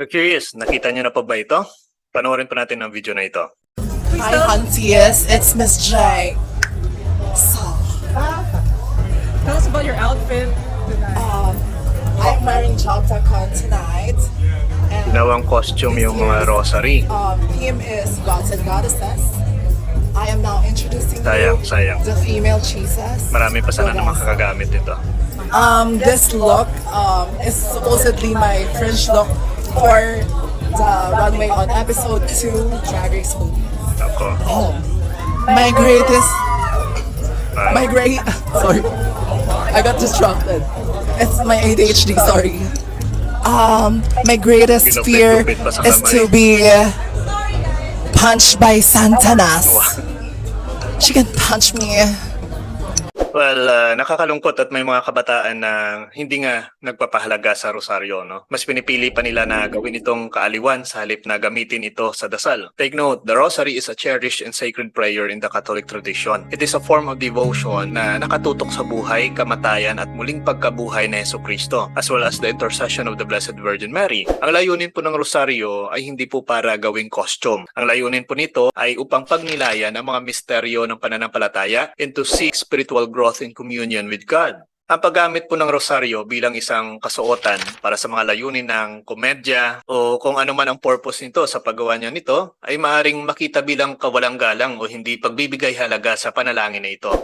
Curious, nakita niyo na pa ba ito? Panoorin pa natin ang video na ito. Hi, Hunties. It's Miss J. So, Tell us about your outfit tonight. I'm wearing Jogtacon tonight. And Ginawang costume yung mga rosary. theme is Gods and Goddesses. I am now introducing Sayang. the female Jesus. Marami pa sana namang kakagamit nito. This look is supposedly my French look for the runway on episode 2 Drag Race movie. Ako. My sorry, I got distracted. It's my ADHD, sorry. My greatest fear Ginupit-gupit pa sa is kamay. to be punched by Santanas. She can punch me. Well, nakakalungkot at may mga kabataan na hindi nga nagpapahalaga sa rosaryo, no? Mas pinipili pa nila na gawin itong kaaliwan sa halip na gamitin ito sa dasal. Take note, the rosary is a cherished and sacred prayer in the Catholic tradition. It is a form of devotion na nakatutok sa buhay, kamatayan at muling pagkabuhay na Jesucristo, as well as the intercession of the Blessed Virgin Mary. Ang layunin po ng rosaryo ay hindi po para gawing costume. Ang layunin po nito ay upang pagnilayan ang mga misteryo ng pananampalataya and to seek spiritual growth in communion with God. Ang paggamit po ng rosaryo bilang isang kasuotan para sa mga layunin ng komedya o kung ano man ang purpose nito sa paggawa niya nito ay maaring makita bilang kawalang-galang o hindi pagbibigay halaga sa panalangin na ito.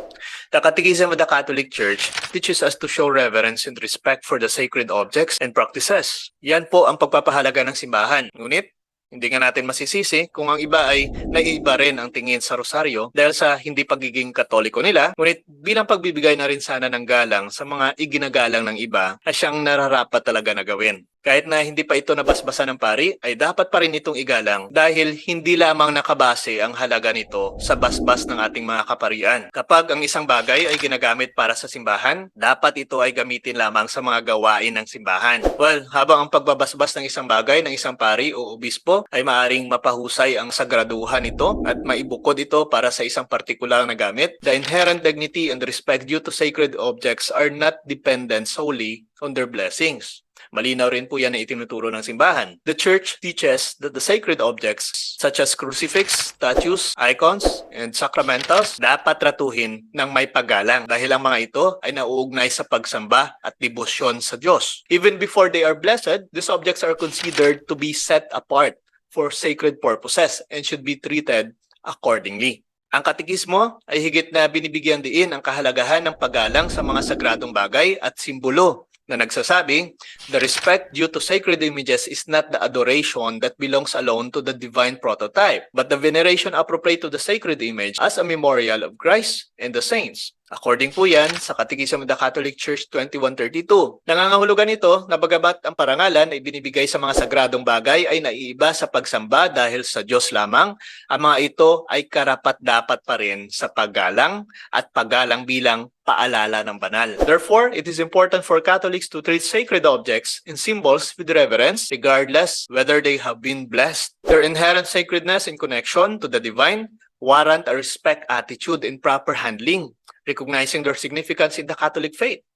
The Catechism of the Catholic Church teaches us to show reverence and respect for the sacred objects and practices. Yan po ang pagpapahalaga ng simbahan. Ngunit, hindi nga natin masisisi kung ang iba ay naiiba rin ang tingin sa rosaryo dahil sa hindi pagiging katoliko nila, ngunit bilang pagbibigay na rin sana ng galang sa mga iginagalang ng iba na siyang nararapat talaga na gawin. Kahit na hindi pa ito nabasbasa ng pari, ay dapat pa rin itong igalang dahil hindi lamang nakabase ang halaga nito sa basbas ng ating mga kaparian. Kapag ang isang bagay ay ginagamit para sa simbahan, dapat ito ay gamitin lamang sa mga gawain ng simbahan. Well, habang ang pagbabasbas ng isang bagay ng isang pari o obispo ay maaring mapahusay ang sagraduhan nito at maibukod ito para sa isang partikular na gamit, the inherent dignity and respect due to sacred objects are not dependent solely on their blessings. Malinaw rin po yan na itinuturo ng simbahan. The Church teaches that the sacred objects such as crucifix, statues, icons, and sacramentals dapat tratuhin ng may paggalang dahil ang mga ito ay nauugnay sa pagsamba at debosyon sa Diyos. Even before they are blessed, these objects are considered to be set apart for sacred purposes and should be treated accordingly. Ang katekismo ay higit na binibigyan diin ang kahalagahan ng paggalang sa mga sagradong bagay at simbolo na nagsasabing, the respect due to sacred images is not the adoration that belongs alone to the divine prototype, but the veneration appropriate to the sacred image as a memorial of Christ and the saints. According po yan sa Catechism of the Catholic Church 2132. Nangangahulugan ito na bagamat ang parangalan ay binibigay sa mga sagradong bagay ay naiiba sa pagsamba dahil sa Diyos lamang, ang mga ito ay karapat-dapat pa rin sa paggalang at paggalang bilang paalala ng banal. Therefore, it is important for Catholics to treat sacred objects and symbols with reverence, regardless whether they have been blessed. Their inherent sacredness in connection to the divine warrant a respect attitude and proper handling, recognizing their significance in the Catholic faith.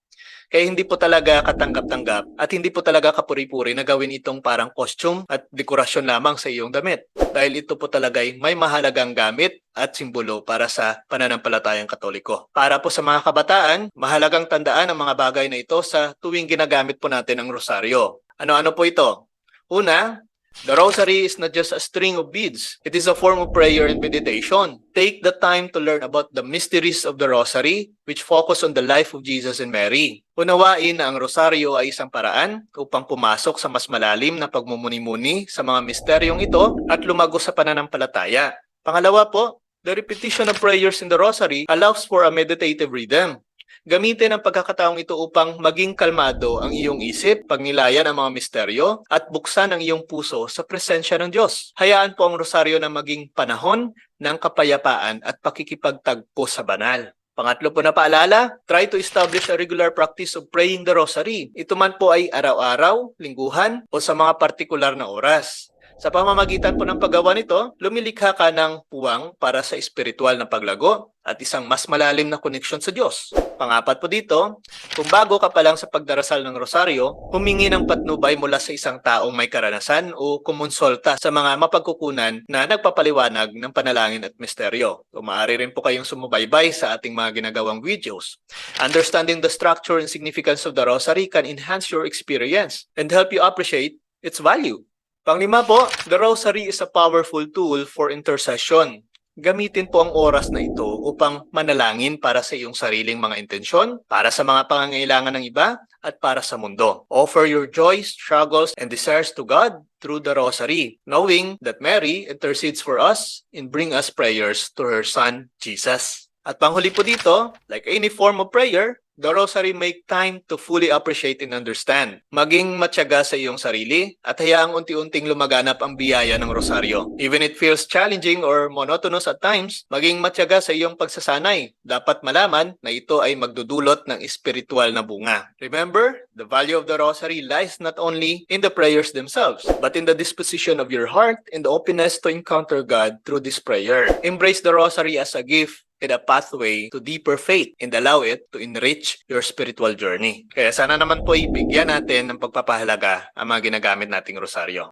Kaya hindi po talaga katanggap-tanggap at hindi po talaga kapuri-puri na gawin itong parang costume at dekorasyon lamang sa iyong damit. Dahil ito po talaga ay may mahalagang gamit at simbolo para sa pananampalatayang Katoliko. Para po sa mga kabataan, mahalagang tandaan ang mga bagay na ito sa tuwing ginagamit po natin ang rosaryo. Ano-ano po ito? Una, the rosary is not just a string of beads. It is a form of prayer and meditation. Take the time to learn about the mysteries of the rosary, which focus on the life of Jesus and Mary. Unawain na ang rosaryo ay isang paraan upang pumasok sa mas malalim na pagmumuni-muni sa mga misteryong ito at lumago sa pananampalataya. Pangalawa po, the repetition of prayers in the rosary allows for a meditative rhythm. Gamitin ang pagkakataong ito upang maging kalmado ang iyong isip, pagnilayan ang mga misteryo, at buksan ang iyong puso sa presensya ng Diyos. Hayaan po ang rosaryo na maging panahon ng kapayapaan at pakikipagtagpo sa banal. Pangatlo po na paalala, try to establish a regular practice of praying the rosary. Ito man po ay araw-araw, lingguhan, o sa mga partikular na oras. Sa pamamagitan po ng paggawa nito, lumilikha ka ng puwang para sa espiritual na paglago at isang mas malalim na koneksyon sa Diyos. Pangapat po dito, kung bago ka pa lang sa pagdarasal ng rosaryo, humingi ng patnubay mula sa isang taong may karanasan o kumonsulta sa mga mapagkukunan na nagpapaliwanag ng panalangin at misteryo. O maaari rin po kayong sumubaybay sa ating mga ginagawang videos. Understanding the structure and significance of the rosary can enhance your experience and help you appreciate its value. Panglima po, the rosary is a powerful tool for intercession. Gamitin po ang oras na ito upang manalangin para sa iyong sariling mga intensyon, para sa mga pangangailangan ng iba, at para sa mundo. Offer your joys, struggles, and desires to God through the rosary, knowing that Mary intercedes for us and bring us prayers to her Son, Jesus. At panghuli po dito, like any form of prayer, the rosary make time to fully appreciate and understand. Maging matyaga sa iyong sarili at hayaang unti-unting lumaganap ang biyaya ng rosaryo. Even it feels challenging or monotonous at times, maging matyaga sa iyong pagsasanay. Dapat malaman na ito ay magdudulot ng espiritual na bunga. Remember, the value of the rosary lies not only in the prayers themselves, but in the disposition of your heart and the openness to encounter God through this prayer. Embrace the rosary as a gift and a pathway to deeper faith and allow it to enrich your spiritual journey. Kaya sana naman po ibigyan natin ng pagpapahalaga ang mga ginagamit nating rosaryo.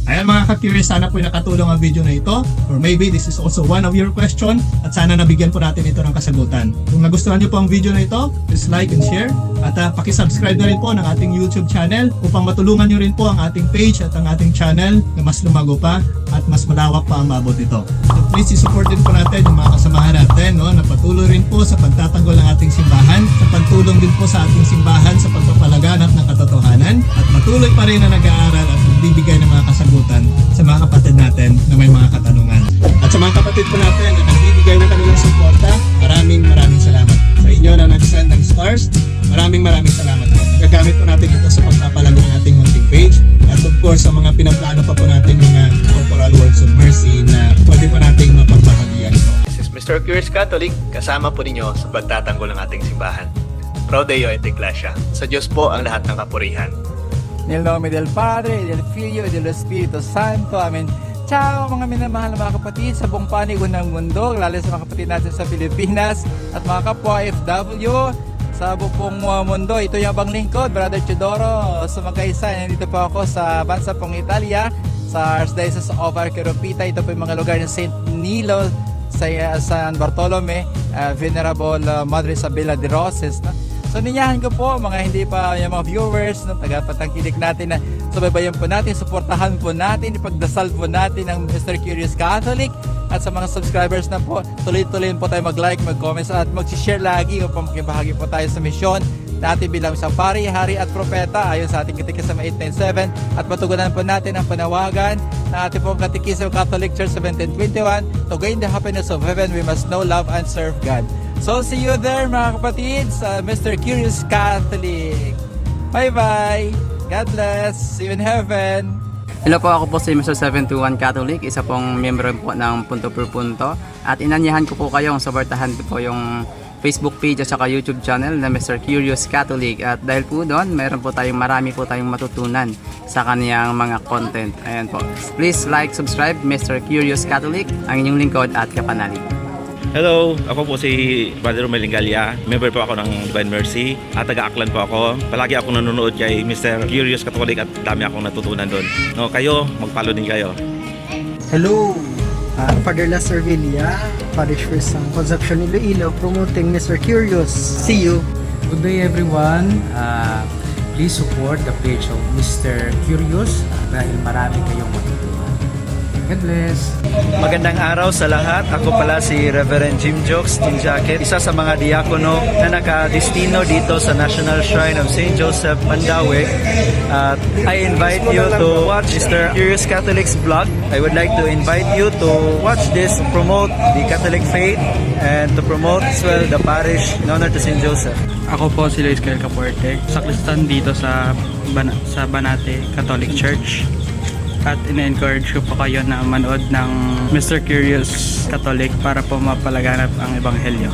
Ayan mga ka-curious, sana po nakatulong ang video na ito, or maybe this is also one of your question at sana nabigyan po natin ito ng kasagutan. Kung nagustuhan niyo po ang video na ito, please like and share at pakisubscribe na rin po ng ating YouTube channel upang matulungan niyo rin po ang ating page at ang ating channel na mas lumago pa at mas malawak pa ang mabot ito. So please i-support din po natin yung mga kasamahan natin, no, na patuloy rin po sa pagtatanggol ng ating simbahan, sa pagtulong din po sa ating simbahan sa pagpapalaganap ng katotohanan at patuloy pa rin na nag-aaral at nagbibigay ng mga kasagutan sa mga kapatid natin na may mga katanungan. At sa mga kapatid po natin na nagbibigay ng kanilang suporta, maraming salamat. Sa inyo na nag-send ng stars, maraming salamat po. Gagamit po natin ito sa pagpapalago ng ating munting page at of course sa mga pinaplano pa po natin mga corporal works of mercy na pwede po nating mapagbahagian ito. This is Mr. Curious Catholic, kasama po ninyo sa pagtatanggol ng ating simbahan. Pro Deo et Ecclesia. Sa Diyos po ang lahat ng kapurihan. Nel nome del Padre, del Figlio, e dello Spirito Santo. Amen. Ciao mga minamahal na mga kapatid sa buong panig ng mundo, lalo sa mga kapatid natin sa Pilipinas at mga kapwa FW sa buong mundo. Ito yung abang lingkod, Brother Chidoro. Sumagkaisa, nandito po ako sa bansa pong Italia, sa Archdiocese of Arqueropita. Ito po yung mga lugar ng St. Nilo, sa San Bartolome, Venerable Mother Isabella de Roses. No? So ninyahan ko po mga hindi pa yung mga viewers no, tagapatangkilik natin na subaybayan po natin, suportahan po natin, ipagdasal po natin ang Mr. Curious Catholic at sa mga subscribers na po, tuloy-tuloy po tayo mag-like, mag-comment at mag-share lagi upang makibahagi po tayo sa misyon natin bilang isang pari, hari at propeta ayon sa ating Katekismo 897 at matugunan po natin ang panawagan na ating pong Katekismo Catholic Church 1721 to gain the happiness of heaven we must know, love and serve God. So see you there mga kapatid sa Mr. Curious Catholic. Bye-bye! God bless! See you in heaven! Hello po, ako po si Mr. 721 Catholic, isa pong miyembro po ng Punto per Punto. At inanyahan ko po kayong suportahan po yung Facebook page at saka YouTube channel na Mr. Curious Catholic. At dahil po doon, marami po tayong matutunan sa kaniyang mga content. Ayan po. Please like, subscribe, Mr. Curious Catholic, ang inyong lingkod at kapanalig. Hello, ako po si Father Romel Lingalia. Member po ako ng Divine Mercy at taga-Aklan po ako. Palagi akong nanonood kay Mr. Curious Catholic at dami akong natutunan doon. No, kayo, mag-follow din kayo. Hello, Father Lester Villa, Parish Priest ng Concepcion Iloilo, promoting Mr. Curious. See you! Good day everyone. Please support the page of Mr. Curious dahil marami kayong matutunan. God bless. Magandang araw sa lahat. Ako pala si Reverend Jim Jokes Tinjaket, isa sa mga diakono na nakadestino dito sa National Shrine of St. Joseph, Mandaue. At I invite you to watch Mr. Curious Catholic's vlog. I would like to invite you to watch this, promote the Catholic faith and to promote as well the parish in honor to St. Joseph. Ako po si Luis Cael Capuerte, sakristan dito sa Banate Catholic Church. At ina-encourage ko po kayo na manood ng Mr. Curious Catholic para po mapalaganap ang Ebanghelyo.